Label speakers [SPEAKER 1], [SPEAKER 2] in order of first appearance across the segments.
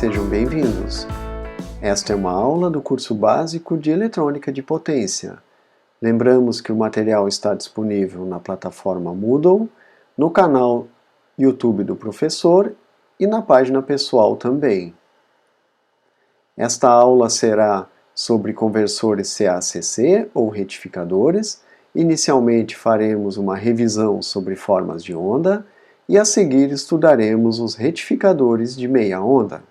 [SPEAKER 1] Sejam bem-vindos! Esta é uma aula do curso básico de Eletrônica de Potência. Lembramos que o material está disponível na plataforma Moodle, no canal YouTube do professor e na página pessoal também. Esta aula será sobre conversores CACC ou retificadores. Inicialmente faremos uma revisão sobre formas de onda e a seguir estudaremos os retificadores de meia onda.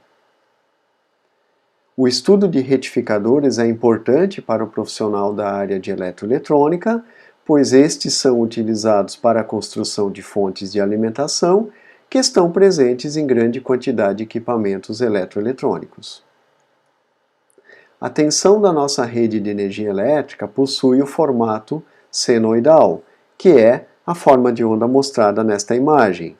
[SPEAKER 1] O estudo de retificadores é importante para o profissional da área de eletroeletrônica, pois estes são utilizados para a construção de fontes de alimentação que estão presentes em grande quantidade de equipamentos eletroeletrônicos. A tensão da nossa rede de energia elétrica possui o formato senoidal, que é a forma de onda mostrada nesta imagem.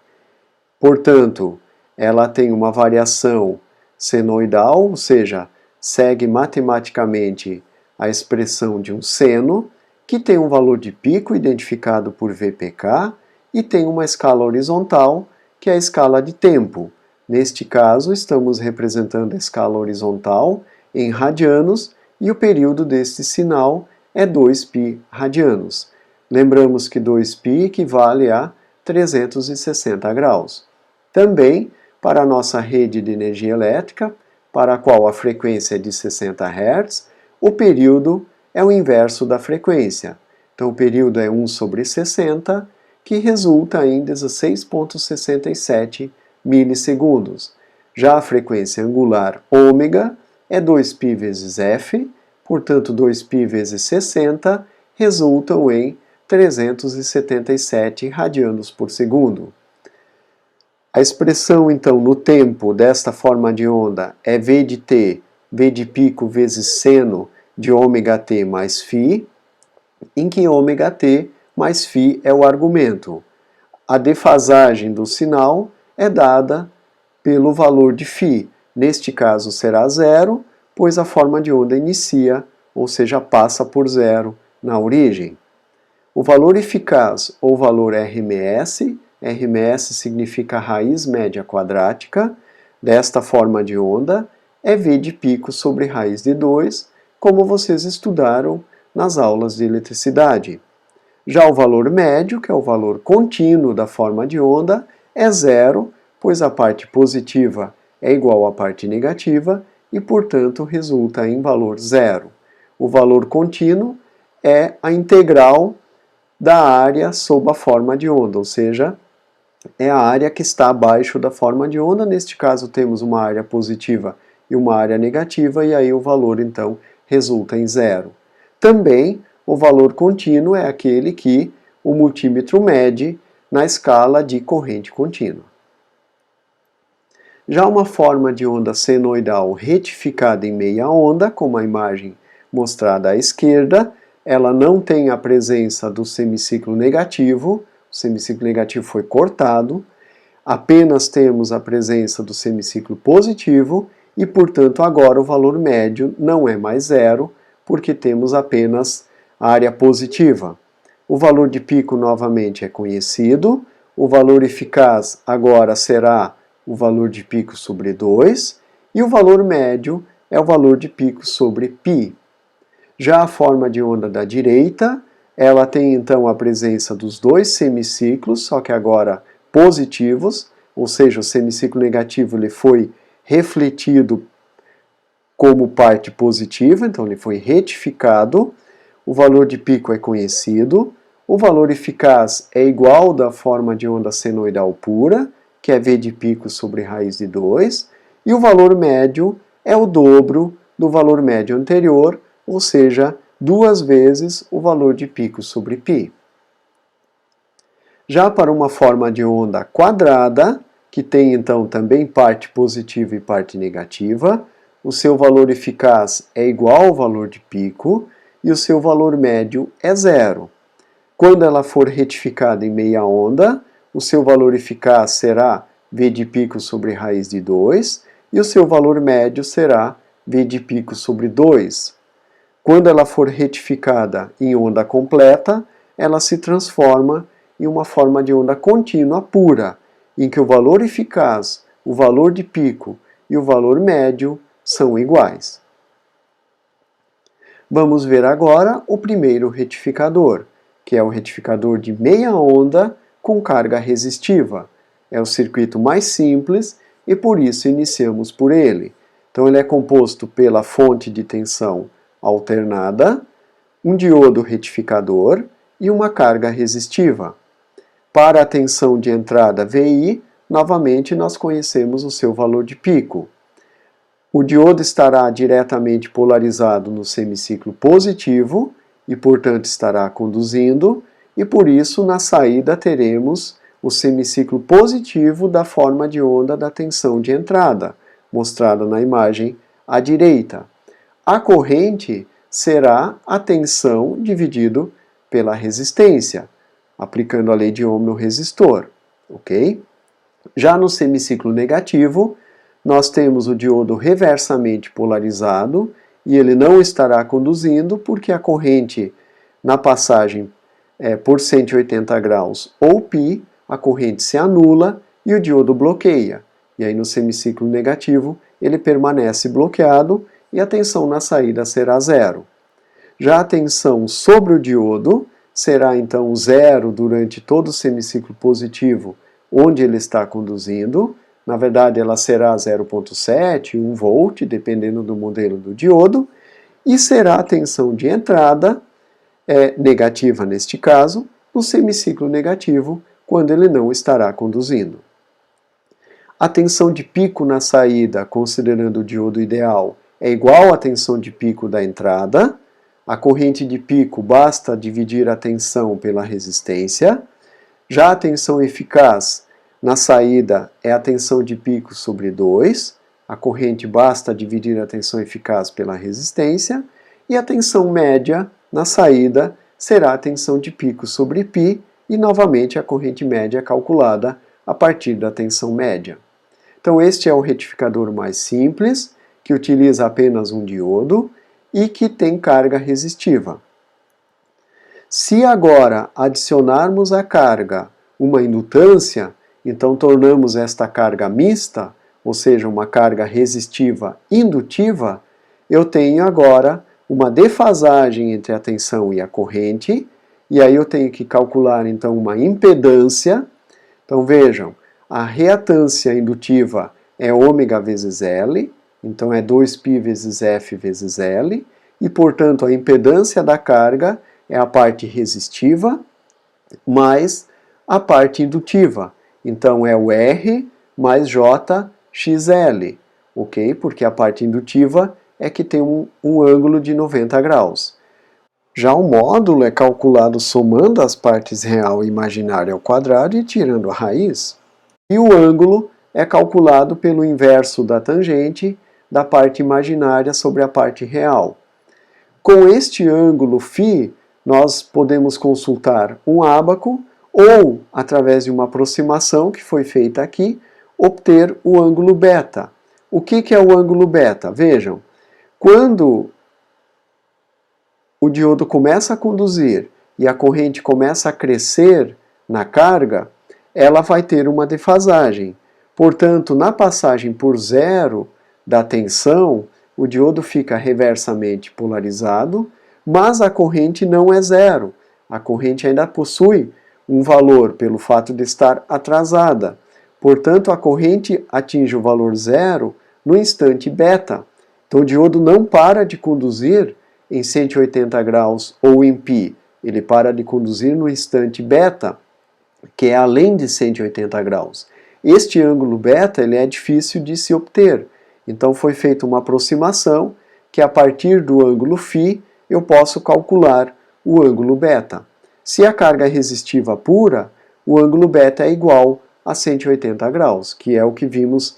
[SPEAKER 1] Portanto, ela tem uma variação senoidal, ou seja, segue matematicamente a expressão de um seno, que tem um valor de pico identificado por VPK e tem uma escala horizontal, que é a escala de tempo. Neste caso, estamos representando a escala horizontal em radianos e o período deste sinal é 2π radianos. Lembramos que 2π equivale a 360 graus. Também, para a nossa rede de energia elétrica, para a qual a frequência é de 60 Hz, o período é o inverso da frequência. Então, o período é 1 sobre 60, que resulta em 16,67 milissegundos. Já a frequência angular ômega é 2π vezes f, portanto, 2π vezes 60 resultam em 377 radianos por segundo. A expressão, então, no tempo desta forma de onda é V de t, V de pico vezes seno de ômega-t mais φ, em que ômega-t mais φ é o argumento. A defasagem do sinal é dada pelo valor de φ. Neste caso será zero, pois a forma de onda inicia, ou seja, passa por zero na origem. O valor eficaz ou valor RMS, RMS significa raiz média quadrática, desta forma de onda é V de pico sobre raiz de 2, como vocês estudaram nas aulas de eletricidade. Já o valor médio, que é o valor contínuo da forma de onda, é zero, pois a parte positiva é igual à parte negativa e, portanto, resulta em valor zero. O valor contínuo é a integral da área sob a forma de onda, ou seja, é a área que está abaixo da forma de onda. Neste caso temos uma área positiva e uma área negativa, e aí o valor então resulta em zero. Também o valor contínuo é aquele que o multímetro mede na escala de corrente contínua. Já uma forma de onda senoidal retificada em meia onda, como a imagem mostrada à esquerda, ela não tem a presença do semiciclo negativo. O semiciclo negativo foi cortado, apenas temos a presença do semiciclo positivo e, portanto, agora o valor médio não é mais zero, porque temos apenas a área positiva. O valor de pico novamente é conhecido, o valor eficaz agora será o valor de pico sobre 2 e o valor médio é o valor de pico sobre π. Já a forma de onda da direita, ela tem então a presença dos dois semiciclos, só que agora positivos, ou seja, o semiciclo negativo ele foi refletido como parte positiva, então ele foi retificado, o valor de pico é conhecido, o valor eficaz é igual da forma de onda senoidal pura, que é V de pico sobre raiz de 2, e o valor médio é o dobro do valor médio anterior, ou seja, 2 vezes o valor de pico sobre π. Já para uma forma de onda quadrada, que tem então também parte positiva e parte negativa, o seu valor eficaz é igual ao valor de pico e o seu valor médio é zero. Quando ela for retificada em meia onda, o seu valor eficaz será V de pico sobre raiz de 2 e o seu valor médio será V de pico sobre 2. Quando ela for retificada em onda completa, ela se transforma em uma forma de onda contínua pura, em que o valor eficaz, o valor de pico e o valor médio são iguais. Vamos ver agora o primeiro retificador, que é o retificador de meia onda com carga resistiva. É o circuito mais simples e por isso iniciamos por ele. Então ele é composto pela fonte de tensão alternada, um diodo retificador e uma carga resistiva. Para a tensão de entrada VI, novamente nós conhecemos o seu valor de pico. O diodo estará diretamente polarizado no semiciclo positivo e, portanto, estará conduzindo, e por isso na saída teremos o semiciclo positivo da forma de onda da tensão de entrada, mostrada na imagem à direita. A corrente será a tensão dividido pela resistência, aplicando a lei de Ohm no resistor, ok? Já no semiciclo negativo, nós temos o diodo reversamente polarizado e ele não estará conduzindo porque a corrente na passagem por 180 graus ou π, a corrente se anula e o diodo bloqueia. E aí no semiciclo negativo ele permanece bloqueado e a tensão na saída será zero. Já a tensão sobre o diodo será então zero durante todo o semiciclo positivo, onde ele está conduzindo. Na verdade, ela será 0,7, 1 volt, dependendo do modelo do diodo, e será a tensão de entrada, negativa neste caso, no semiciclo negativo, quando ele não estará conduzindo. A tensão de pico na saída, considerando o diodo ideal, é igual à tensão de pico da entrada. A corrente de pico basta dividir a tensão pela resistência. Já a tensão eficaz na saída é a tensão de pico sobre 2. A corrente basta dividir a tensão eficaz pela resistência. E a tensão média na saída será a tensão de pico sobre π. E novamente a corrente média é calculada a partir da tensão média. Então este é o retificador mais simples, que utiliza apenas um diodo e que tem carga resistiva. Se agora adicionarmos à carga uma indutância, então tornamos esta carga mista, ou seja, uma carga resistiva indutiva, eu tenho agora uma defasagem entre a tensão e a corrente, e aí eu tenho que calcular então uma impedância. Então vejam, a reatância indutiva é ômega vezes L, então é 2π vezes F vezes L, e portanto a impedância da carga é a parte resistiva mais a parte indutiva. Então é o R mais JXL, ok? Porque a parte indutiva é que tem um ângulo de 90 graus. Já o módulo é calculado somando as partes real e imaginária ao quadrado e tirando a raiz. E o ângulo é calculado pelo inverso da tangente da parte imaginária sobre a parte real. Com este ângulo φ, nós podemos consultar um ábaco ou, através de uma aproximação que foi feita aqui, obter o ângulo beta. O que é o ângulo beta? Vejam, quando o diodo começa a conduzir e a corrente começa a crescer na carga, ela vai ter uma defasagem. Portanto, na passagem por zero da tensão, o diodo fica reversamente polarizado, mas a corrente não é zero. A corrente ainda possui um valor pelo fato de estar atrasada. Portanto, a corrente atinge o valor zero no instante beta. Então, o diodo não para de conduzir em 180 graus ou em π. Ele para de conduzir no instante beta, que é além de 180 graus. Este ângulo beta ele é difícil de se obter. Então foi feita uma aproximação que a partir do ângulo φ eu posso calcular o ângulo beta. Se a carga é resistiva pura, o ângulo beta é igual a 180 graus, que é o que vimos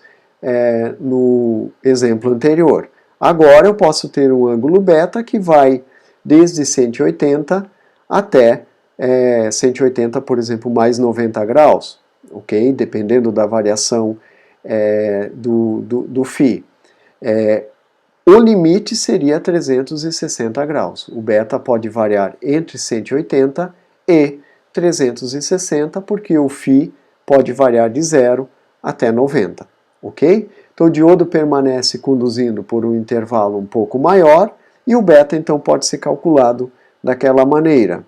[SPEAKER 1] no exemplo anterior. Agora eu posso ter um ângulo beta que vai desde 180 até 180, por exemplo, mais 90 graus, ok? Dependendo da variação do φ. O limite seria 360 graus. O beta pode variar entre 180 e 360, porque o φ pode variar de 0 até 90, ok? Então, Então o diodo permanece conduzindo por um intervalo um pouco maior e o beta então pode ser calculado daquela maneira.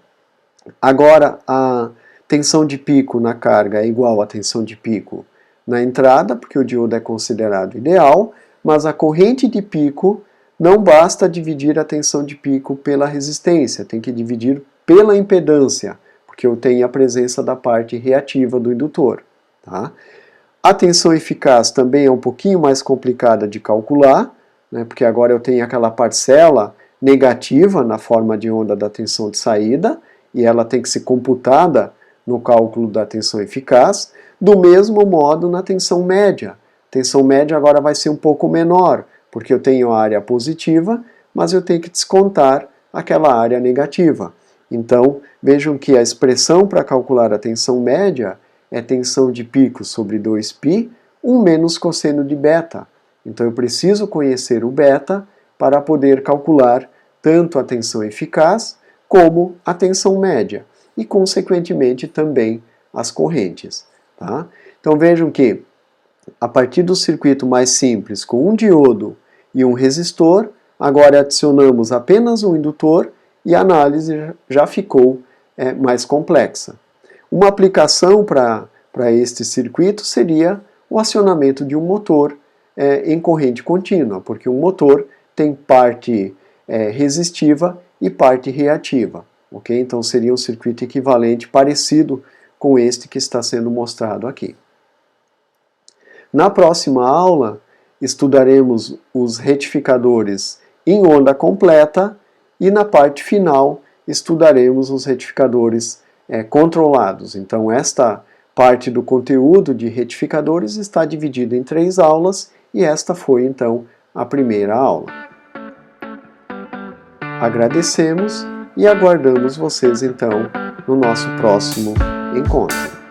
[SPEAKER 1] Agora a tensão de pico na carga é igual à tensão de pico na entrada, porque o diodo é considerado ideal, mas a corrente de pico não basta dividir a tensão de pico pela resistência, tem que dividir pela impedância, porque eu tenho a presença da parte reativa do indutor. Tá? A tensão eficaz também é um pouquinho mais complicada de calcular, né, porque agora eu tenho aquela parcela negativa na forma de onda da tensão de saída, e ela tem que ser computada no cálculo da tensão eficaz, do mesmo modo na tensão média. A tensão média agora vai ser um pouco menor, porque eu tenho a área positiva, mas eu tenho que descontar aquela área negativa. Então, vejam que a expressão para calcular a tensão média é tensão de pico sobre 2π, 1 menos cosseno de beta. Então, eu preciso conhecer o beta para poder calcular tanto a tensão eficaz como a tensão média e, consequentemente, também as correntes. Tá? Então, vejam que, a partir do circuito mais simples, com um diodo e um resistor, agora adicionamos apenas um indutor e a análise já ficou mais complexa. Uma aplicação para este circuito seria o acionamento de um motor em corrente contínua, porque um motor tem parte resistiva e parte reativa. Okay? Então seria um circuito equivalente, parecido com este que está sendo mostrado aqui. Na próxima aula, estudaremos os retificadores em onda completa e na parte final estudaremos os retificadores controlados. Então esta parte do conteúdo de retificadores está dividida em 3 aulas e esta foi então a primeira aula. Agradecemos e aguardamos vocês então no nosso próximo encontro.